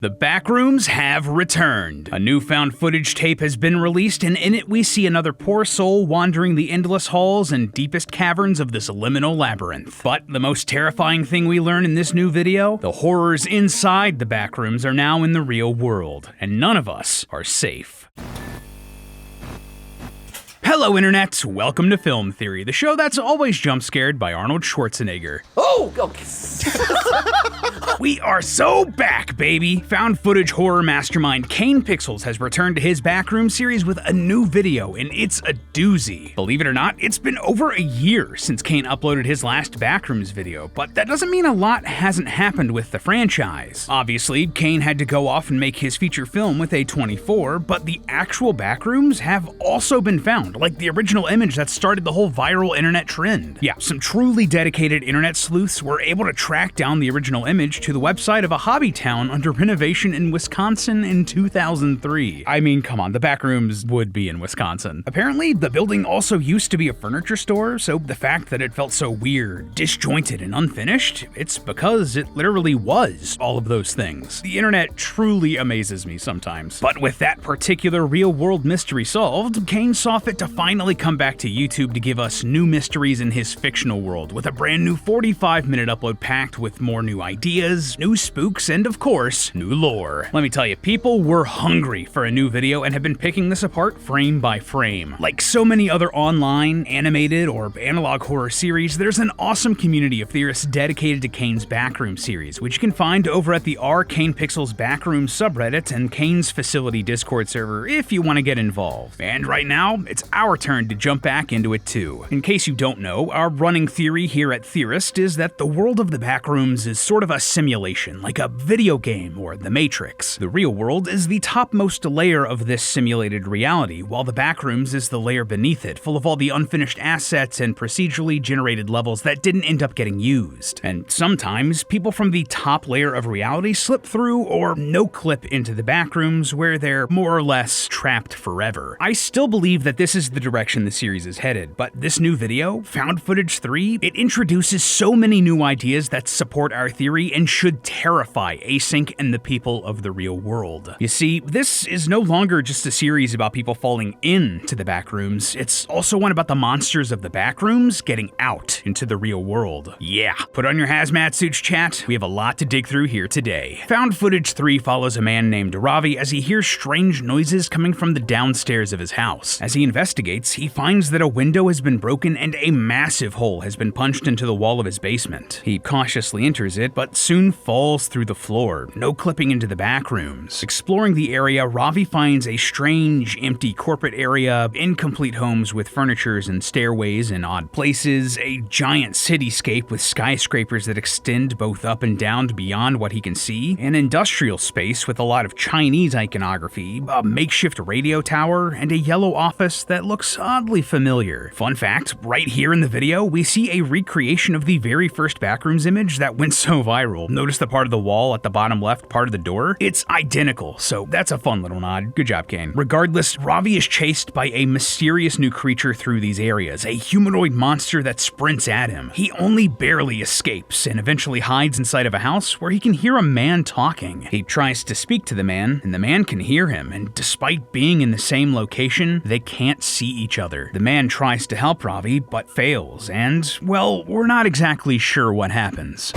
The Backrooms have returned. A new found footage tape has been released, and in it we see another poor soul wandering the endless halls and deepest caverns of this liminal labyrinth. But the most terrifying thing we learn in this new video, the horrors inside the Backrooms are now in the real world, and none of us are safe. Hello Internet, welcome to Film Theory, the show that's always jump scared by Arnold Schwarzenegger. Oh, okay. We are so back, baby! Found footage horror mastermind Kane has returned to his Backroom series with a new video, and it's a doozy. Believe it or not, it's been over a year since Kane uploaded his last Backrooms video, but that doesn't mean a lot hasn't happened with the franchise. Obviously, Kane had to go off and make his feature film with A24, but the actual Backrooms have also been found, like the original image that started the whole viral internet trend. Yeah, some truly dedicated internet sleuths were able to track down the original image to the website of a hobby town under renovation in Wisconsin in 2003. I mean, come on, the Backrooms would be in Wisconsin. Apparently, the building also used to be a furniture store, so the fact that it felt so weird, disjointed, and unfinished, it's because it literally was all of those things. The internet truly amazes me sometimes. But with that particular real-world mystery solved, Kane saw fit to finally come back to YouTube to give us new mysteries in his fictional world, with a brand new 45-minute upload packed with more new ideas, new spooks, and of course, new lore. Let me tell you, people were hungry for a new video and have been picking this apart frame by frame. Like so many other online, animated, or analog horror series, there's an awesome community of theorists dedicated to Kane's Backroom series, which you can find over at the rKanePixels Backroom subreddit and Kane's Facility Discord server if you want to get involved. And right now, it's our turn to jump back into it too. In case you don't know, our running theory here at Theorist is that the world of the Backrooms is sort of a simulation, like a video game or The Matrix. The real world is the topmost layer of this simulated reality, while the Backrooms is the layer beneath it, full of all the unfinished assets and procedurally generated levels that didn't end up getting used. And sometimes, people from the top layer of reality slip through or no-clip into the Backrooms, where they're more or less trapped forever. I still believe that this is the direction the series is headed, but this new video, Found Footage 3, it introduces so many new ideas that support our theory and should terrify Async and the people of the real world. You see, this is no longer just a series about people falling into the Backrooms, it's also one about the monsters of the Backrooms getting out into the real world. Yeah, put on your hazmat suits, chat, we have a lot to dig through here today. Found Footage 3 follows a man named Ravi as he hears strange noises coming from the downstairs of his house. As he investigates, he finds that a window has been broken and a massive hole has been punched into the wall of his basement. He cautiously enters it, but soon falls through the floor, no clipping into the Backrooms. Exploring the area, Ravi finds a strange, empty corporate area, incomplete homes with furnitures and stairways in odd places, a giant cityscape with skyscrapers that extend both up and down beyond what he can see, an industrial space with a lot of Chinese iconography, a makeshift radio tower, and a yellow office that looks oddly familiar. Fun fact, right here in the video, we see a recreation of the very first Backrooms image that went so viral. Notice the part of the wall at the bottom left part of the door? It's identical, so that's a fun little nod. Good job, Kane. Regardless, Ravi is chased by a mysterious new creature through these areas, a humanoid monster that sprints at him. He only barely escapes and eventually hides inside of a house where he can hear a man talking. He tries to speak to the man, and the man can hear him, and despite being in the same location, they can't see each other. The man tries to help Ravi, but fails, and, well, we're not exactly sure what happens.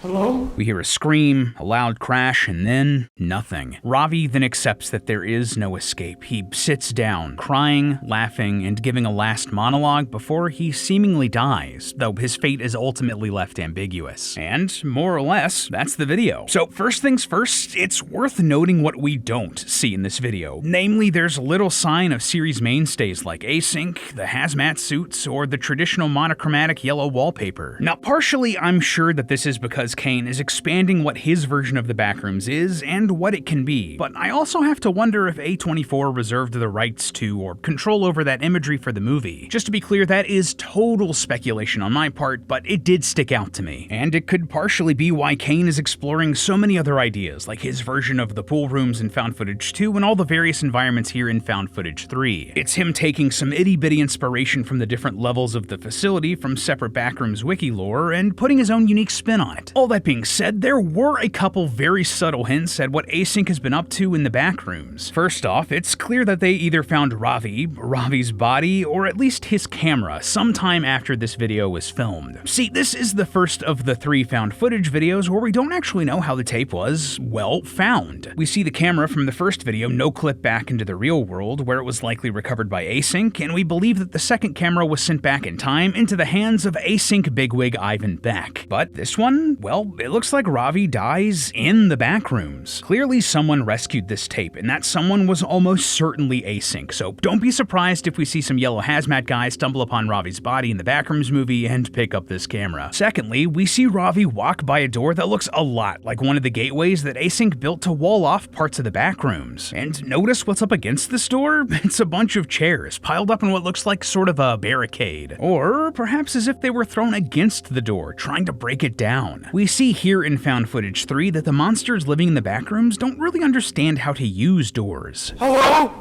Hello? We hear a scream, a loud crash, and then nothing. Ravi then accepts that there is no escape. He sits down, crying, laughing, and giving a last monologue before he seemingly dies, though his fate is ultimately left ambiguous. And, more or less, that's the video. So first things first, it's worth noting what we don't see in this video. Namely, there's little sign of series mainstays like Async, the hazmat suits, or the traditional monochromatic yellow wallpaper. Now, partially, I'm sure that this is because Kane is expanding what his version of the Backrooms is and what it can be. But I also have to wonder if A24 reserved the rights to or control over that imagery for the movie. Just to be clear, that is total speculation on my part, but it did stick out to me. And it could partially be why Kane is exploring so many other ideas, like his version of the pool rooms in Found Footage 2 and all the various environments here in Found Footage 3. It's him taking some itty-bitty inspiration from the different levels of the facility from separate Backrooms wiki lore and putting his own unique spin on it. All that being said, there were a couple very subtle hints at what Async has been up to in the Backrooms. First off, it's clear that they either found Ravi's body, or at least his camera, sometime after this video was filmed. See, this is the first of the 3 found footage videos where we don't actually know how the tape was, well, found. We see the camera from the first video no-clip back into the real world, where it was likely recovered by Async, and we believe that the second camera was sent back in time into the hands of Async bigwig Ivan Beck. But this one, well, it looks like Ravi dies in the Backrooms. Clearly someone rescued this tape, and that someone was almost certainly Async, so don't be surprised if we see some yellow hazmat guys stumble upon Ravi's body in the Backrooms movie and pick up this camera. Secondly, we see Ravi walk by a door that looks a lot like one of the gateways that Async built to wall off parts of the Backrooms. And notice what's up against this door? It's a bunch of chairs piled up in what looks like sort of a barricade. Or perhaps as if they were thrown against the door, trying to break it down. We see here in Found Footage 3 that the monsters living in the Backrooms don't really understand how to use doors. Hello?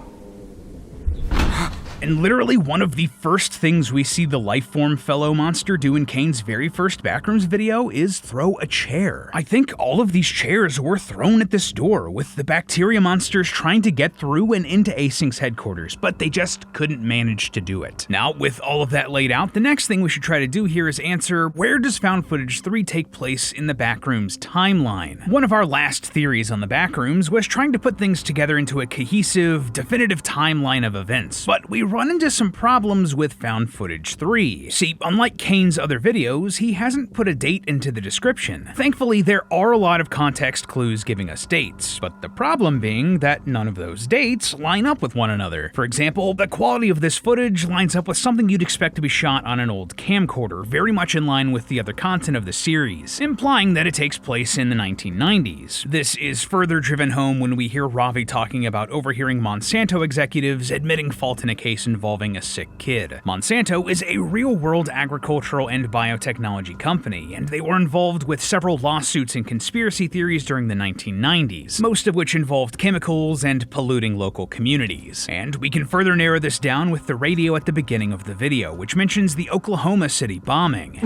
And literally one of the first things we see the Lifeform fellow monster do in Kane's very first Backrooms video is throw a chair. I think all of these chairs were thrown at this door, with the bacteria monsters trying to get through and into Async's headquarters, but they just couldn't manage to do it. Now, with all of that laid out, the next thing we should try to do here is answer, where does Found Footage 3 take place in the Backrooms timeline? One of our last theories on the Backrooms was trying to put things together into a cohesive, definitive timeline of events, but we run into some problems with Found Footage 3. See, unlike Kane's other videos, he hasn't put a date into the description. Thankfully, there are a lot of context clues giving us dates, but the problem being that none of those dates line up with one another. For example, the quality of this footage lines up with something you'd expect to be shot on an old camcorder, very much in line with the other content of the series, implying that it takes place in the 1990s. This is further driven home when we hear Ravi talking about overhearing Monsanto executives admitting fault in a case involving a sick kid. Monsanto is a real-world agricultural and biotechnology company, and they were involved with several lawsuits and conspiracy theories during the 1990s, most of which involved chemicals and polluting local communities. And we can further narrow this down with the radio at the beginning of the video, which mentions the Oklahoma City bombing.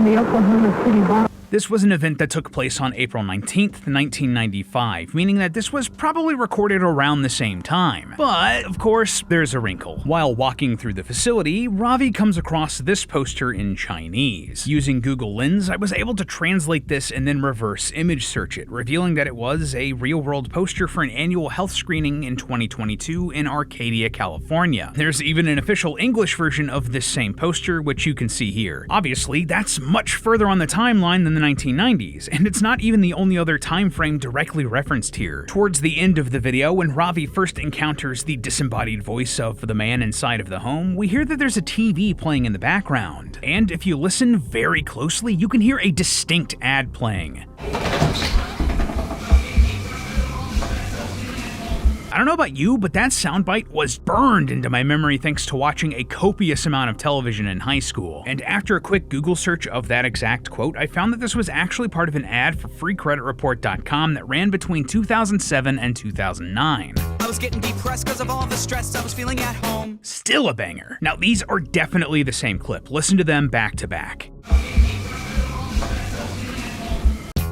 This was an event that took place on April 19th, 1995, meaning that this was probably recorded around the same time. But, of course, there's a wrinkle. While walking through the facility, Ravi comes across this poster in Chinese. Using Google Lens, I was able to translate this and then reverse image search it, revealing that it was a real-world poster for an annual health screening in 2022 in Arcadia, California. There's even an official English version of this same poster, which you can see here. Obviously, that's much further on the timeline than the 1990s, and it's not even the only other time frame directly referenced here. Towards the end of the video, when Ravi first encounters the disembodied voice of the man inside of the home, we hear that there's a TV playing in the background. And if you listen very closely, you can hear a distinct ad playing. I don't know about you, but that soundbite was burned into my memory thanks to watching a copious amount of television in high school. And after a quick Google search of that exact quote, I found that this was actually part of an ad for FreeCreditReport.com that ran between 2007 and 2009. I was getting depressed because of all the stress I was feeling at home. Still a banger. Now, these are definitely the same clip. Listen to them back to back.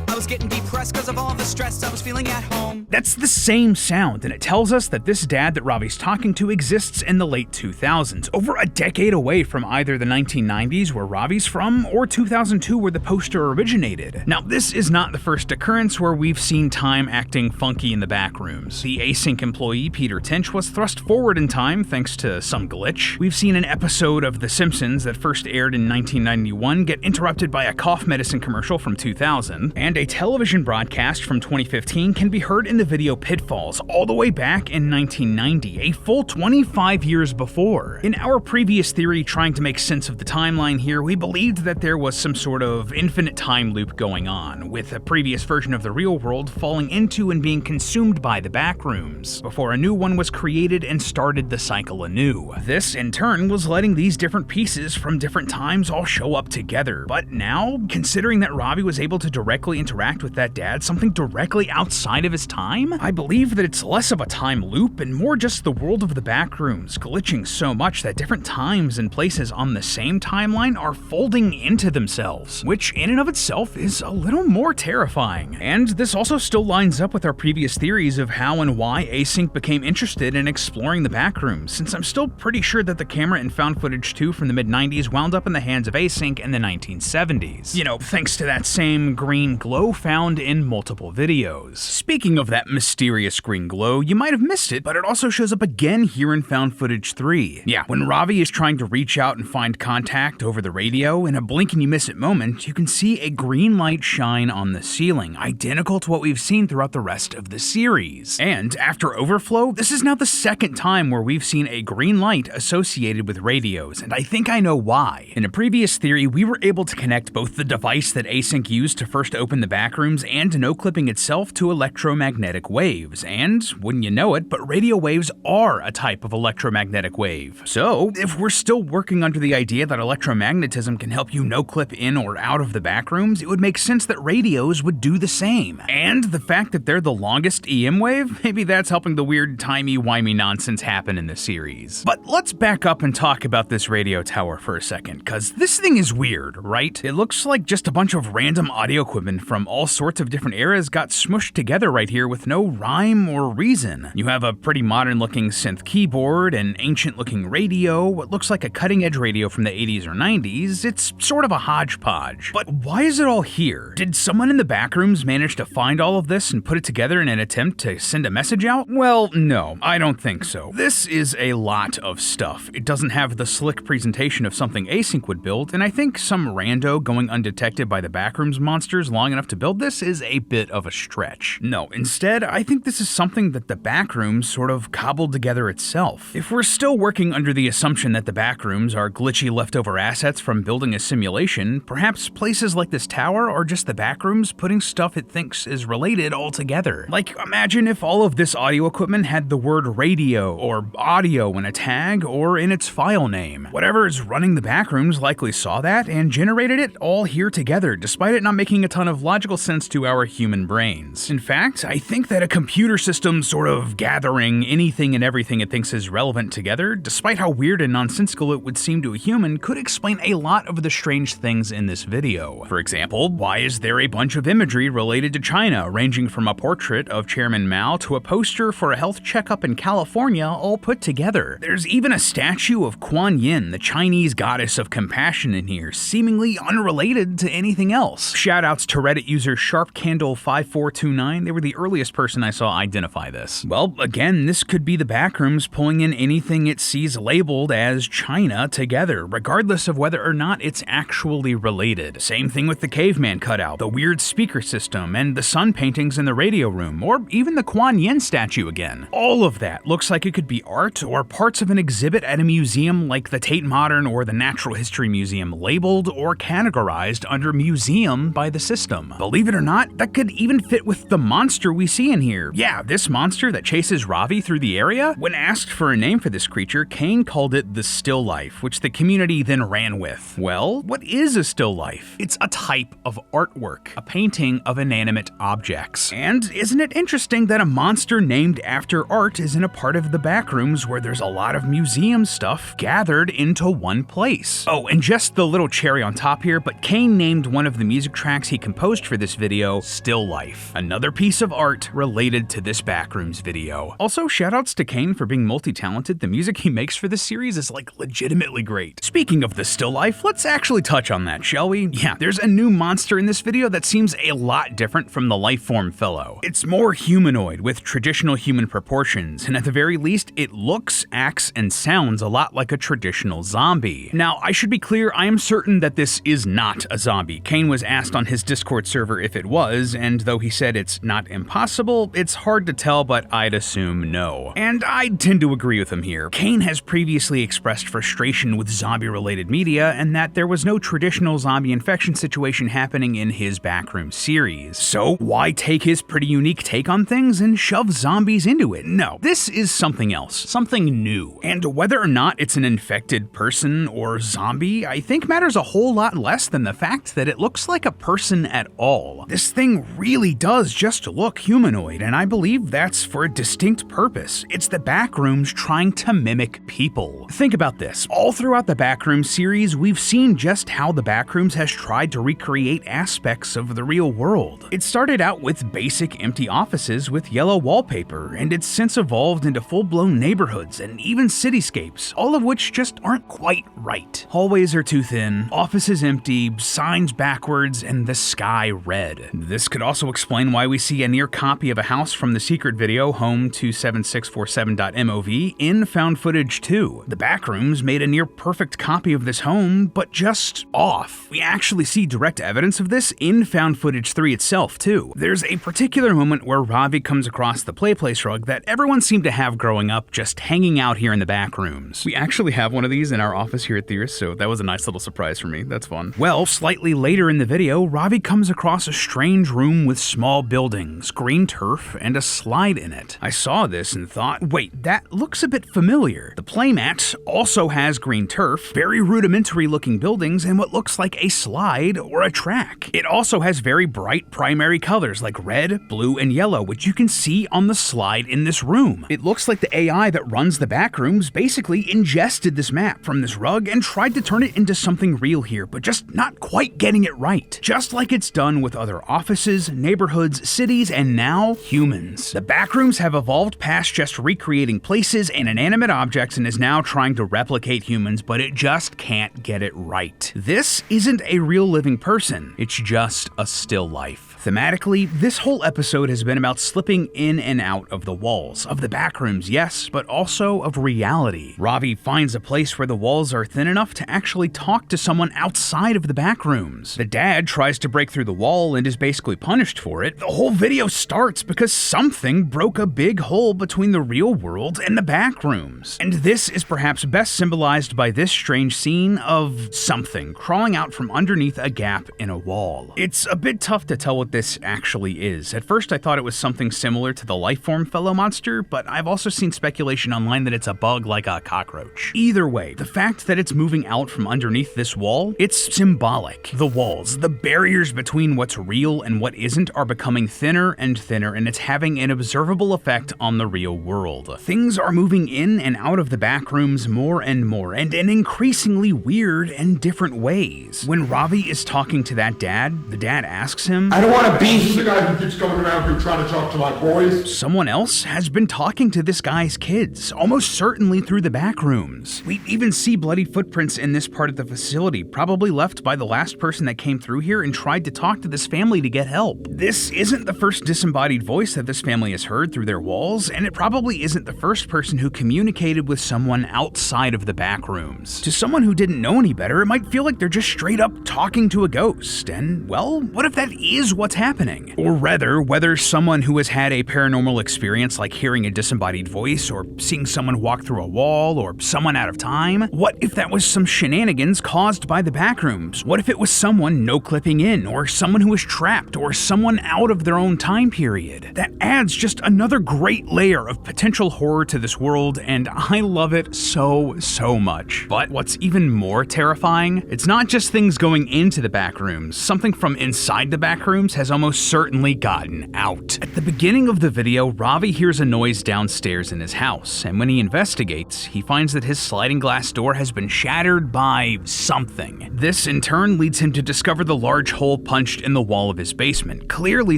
I was getting depressed because of all the stress I was feeling at home. That's the same sound, and it tells us that this dad that Ravi's talking to exists in the late 2000s, over a decade away from either the 1990s where Ravi's from, or 2002 where the poster originated. Now, this is not the first occurrence where we've seen time acting funky in the Backrooms. The Async employee Peter Tinch was thrust forward in time thanks to some glitch. We've seen an episode of The Simpsons that first aired in 1991 get interrupted by a cough medicine commercial from 2000, and a television broadcast from 2015 can be heard in the video Pitfalls all the way back in 1990, a full 25 years before. In our previous theory trying to make sense of the timeline here, we believed that there was some sort of infinite time loop going on, with a previous version of the real world falling into and being consumed by the Backrooms, before a new one was created and started the cycle anew. This, in turn, was letting these different pieces from different times all show up together. But now, considering that Ravi was able to directly interact with that dad, something directly outside of his time, I believe that it's less of a time loop and more just the world of the Backrooms glitching so much that different times and places on the same timeline are folding into themselves, which in and of itself is a little more terrifying. And this also still lines up with our previous theories of how and why Async became interested in exploring the Backrooms, since I'm still pretty sure that the camera in Found Footage 2 from the mid-90s wound up in the hands of Async in the 1970s. You know, thanks to that same green glow found in multiple videos. Speaking of that mysterious green glow, you might have missed it, but it also shows up again here in Found Footage 3. Yeah, when Ravi is trying to reach out and find contact over the radio, in a blink and you miss it moment, you can see a green light shine on the ceiling, identical to what we've seen throughout the rest of the series. And after Overflow, this is now the second time where we've seen a green light associated with radios, and I think I know why. In a previous theory, we were able to connect both the device that Async used to first open the Backrooms and no-clipping itself to electromagnetic waves, and wouldn't you know it, but radio waves are a type of electromagnetic wave. So, if we're still working under the idea that electromagnetism can help you no-clip in or out of the Backrooms, it would make sense that radios would do the same. And the fact that they're the longest EM wave, maybe that's helping the weird timey-wimey nonsense happen in the series. But let's back up and talk about this radio tower for a second, cause this thing is weird, right? It looks like just a bunch of random audio equipment from all sorts of different eras got smushed together right here with no rhyme or reason. You have a pretty modern looking synth keyboard, an ancient looking radio, what looks like a cutting edge radio from the 80s or 90s, it's sort of a hodgepodge. But why is it all here? Did someone in the Backrooms manage to find all of this and put it together in an attempt to send a message out? Well, no, I don't think so. This is a lot of stuff. It doesn't have the slick presentation of something Async would build, and I think some rando going undetected by the Backrooms monsters long enough to build this is a bit of a stretch. No, instead, I think this is something that the Backrooms sort of cobbled together itself. If we're still working under the assumption that the Backrooms are glitchy leftover assets from building a simulation, perhaps places like this tower are just the Backrooms putting stuff it thinks is related all together. Like, imagine if all of this audio equipment had the word radio or audio in a tag or in its file name. Whatever is running the Backrooms likely saw that and generated it all here together, despite it not making a ton of logical sense to our human brains. In fact, I think that a computer system sort of gathering anything and everything it thinks is relevant together, despite how weird and nonsensical it would seem to a human, could explain a lot of the strange things in this video. For example, why is there a bunch of imagery related to China, ranging from a portrait of Chairman Mao to a poster for a health checkup in California, all put together? There's even a statue of Kuan Yin, the Chinese goddess of compassion, in here, seemingly unrelated to anything else. Shoutouts to Reddit user SharpCandle5429, they were the earliest person I saw identify this. Well, again, this could be the Backrooms pulling in anything it sees labeled as China together, regardless of whether or not it's actually related. Same thing with the caveman cutout, the weird speaker system, and the sun paintings in the radio room, or even the Kuan Yin statue again. All of that looks like it could be art or parts of an exhibit at a museum like the Tate Modern or the Natural History Museum, labeled or categorized under museum by the system. Believe it or not, that could even fit with the monster we see in here. Yeah, this monster that chases Ravi through the area. When asked for a name for this creature, Kane called it the still life, which the community then ran with. Well, what is a still life? It's a type of artwork, a painting of inanimate objects. And isn't it interesting that a monster named after art is in a part of the Backrooms where there's a lot of museum stuff gathered into one place? Oh, and just the little cherry on top here, but Kane named one of the music tracks he composed for this video Still Life, another piece of art related to this Backrooms video. Also, shoutouts to Kane for being multi-talented. The music he makes for this series is like legitimately great. Speaking of the still life, let's actually touch on that, shall we? Yeah, there's a new monster in this video that seems a lot different from the lifeform fellow. It's more humanoid with traditional human proportions, and at the very least, it looks, acts, and sounds a lot like a traditional zombie. Now, I should be clear, I am certain that this is not a zombie. Kane was asked on his Discord server server if it was, and though he said it's not impossible, it's hard to tell, but I'd assume no. And I tend to agree with him here. Kane has previously expressed frustration with zombie-related media and that there was no traditional zombie infection situation happening in his Backrooms series. So why take his pretty unique take on things and shove zombies into it? No, this is something else, something new. And whether or not it's an infected person or zombie, I think matters a whole lot less than the fact that it looks like a person at all. This thing really does just look humanoid, and I believe that's for a distinct purpose. It's the Backrooms trying to mimic people. Think about this. All throughout the Backrooms series, we've seen just how the Backrooms has tried to recreate aspects of the real world. It started out with basic empty offices with yellow wallpaper, and it's since evolved into full-blown neighborhoods and even cityscapes, all of which just aren't quite right. Hallways are too thin, offices empty, signs backwards, and the sky red. This could also explain why we see a near copy of a house from the secret video Home 27647.mov in found footage too. The Backrooms made a near perfect copy of this home, but just off. We actually see direct evidence of this in found footage 3 itself too. There's a particular moment where Ravi comes across the PlayPlace rug that everyone seemed to have growing up, just hanging out here in the Backrooms. We actually have one of these in our office here at Theorist, so that was a nice little surprise for me. That's fun. Well, slightly later in the video, Ravi comes across a strange room with small buildings, green turf, and a slide in it. I saw this and thought, wait, that looks a bit familiar. The playmat also has green turf, very rudimentary looking buildings, and what looks like a slide or a track. It also has very bright primary colors like red, blue, and yellow, which you can see on the slide in this room. It looks like the AI that runs the Backrooms basically ingested this map from this rug and tried to turn it into something real here, but just not quite getting it right. Just like it's done with other offices, neighborhoods, cities, and now humans. The Backrooms have evolved past just recreating places and inanimate objects and is now trying to replicate humans, but it just can't get it right. This isn't a real living person, it's just a still life. Thematically, this whole episode has been about slipping in and out of the walls of the Backrooms, yes, but also of reality. Ravi finds a place where the walls are thin enough to actually talk to someone outside of the Backrooms. The dad tries to break through the wall and is basically punished for it. The whole video starts because something broke a big hole between the real world and the Backrooms. And this is perhaps best symbolized by this strange scene of something crawling out from underneath a gap in a wall. It's a bit tough to tell what this actually is. At first I thought it was something similar to the Lifeform fellow monster, but I've also seen speculation online that it's a bug like a cockroach. Either way, the fact that it's moving out from underneath this wall, it's symbolic. The walls, the barriers between what's real and what isn't are becoming thinner and thinner, and it's having an observable effect on the real world. Things are moving in and out of the Backrooms more and more, and in increasingly weird and different ways. When Ravi is talking to that dad, the dad asks him, "I don't want to be the guy who keeps coming around here trying to talk to my boys." Someone else has been talking to this guy's kids, almost certainly through the Backrooms. We even see bloody footprints in this part of the facility, probably left by the last person that came through here and tried to talk to this family to get help. This isn't the first disembodied voice that this family has heard through their walls, and it probably isn't the first person who communicated with someone outside of the Backrooms. To someone who didn't know any better, it might feel like they're just straight up talking to a ghost, and well, what if that is what's happening? Or rather, whether someone who has had a paranormal experience like hearing a disembodied voice or seeing someone walk through a wall or someone out of time, what if that was some shenanigans caused by the Backrooms? What if it was someone no-clipping in, or someone who was trapped, or someone out of their own time period? That adds just another great layer of potential horror to this world, and I love it so much. But what's even more terrifying, it's not just things going into the Backrooms. Something from inside the Backrooms has almost certainly gotten out. At the beginning of the video, Ravi hears a noise downstairs in his house, and when he investigates, he finds that his sliding glass door has been shattered by something. This in turn leads him to discover the large hole punched in the wall of his basement. Clearly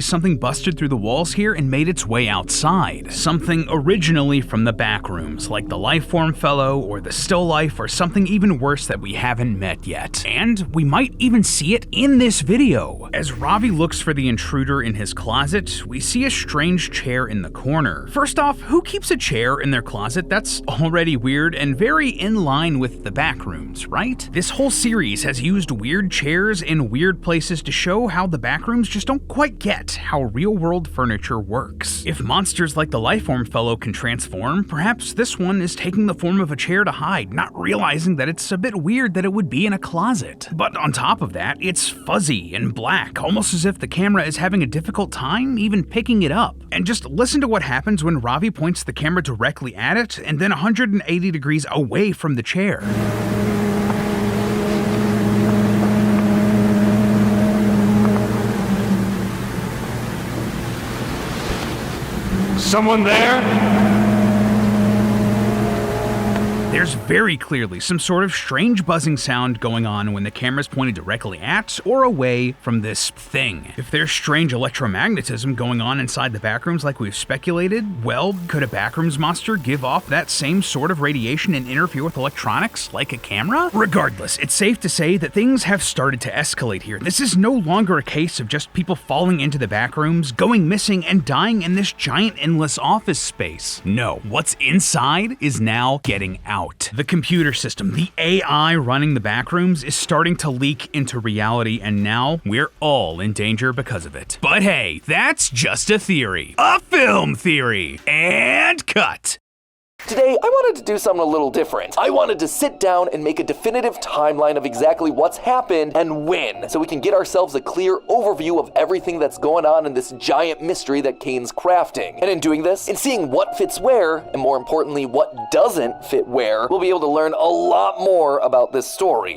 something busted through the walls here and made its way outside. Something originally from the Backrooms, like the Lifeform fellow or the Still Life, or something even worse that we haven't met yet. And we might even see it in this video. As Ravi looks for for the intruder in his closet, we see a strange chair in the corner. First off, who keeps a chair in their closet? That's already weird and very in line with the Backrooms, right? This whole series has used weird chairs in weird places to show how the Backrooms just don't quite get how real-world furniture works. If monsters like the Lifeform fellow can transform, perhaps this one is taking the form of a chair to hide, not realizing that it's a bit weird that it would be in a closet. But on top of that, it's fuzzy and black, almost as if the camera is having a difficult time even picking it up. And just listen to what happens when Ravi points the camera directly at it and then 180 degrees away from the chair. Someone there? There's very clearly some sort of strange buzzing sound going on when the camera's pointed directly at or away from this thing. If there's strange electromagnetism going on inside the Backrooms like we've speculated, well, could a Backrooms monster give off that same sort of radiation and interfere with electronics like a camera? Regardless, it's safe to say that things have started to escalate here. This is no longer a case of just people falling into the Backrooms, going missing, and dying in this giant endless office space. No, what's inside is now getting out. The computer system, the AI running the Backrooms, is starting to leak into reality, and now we're all in danger because of it. But hey, that's just a theory. A film theory. And cut. Today, I wanted to do something a little different. I wanted to sit down and make a definitive timeline of exactly what's happened and when, so we can get ourselves a clear overview of everything that's going on in this giant mystery that Kane's crafting. And in doing this, and seeing what fits where, and more importantly, what doesn't fit where, we'll be able to learn a lot more about this story.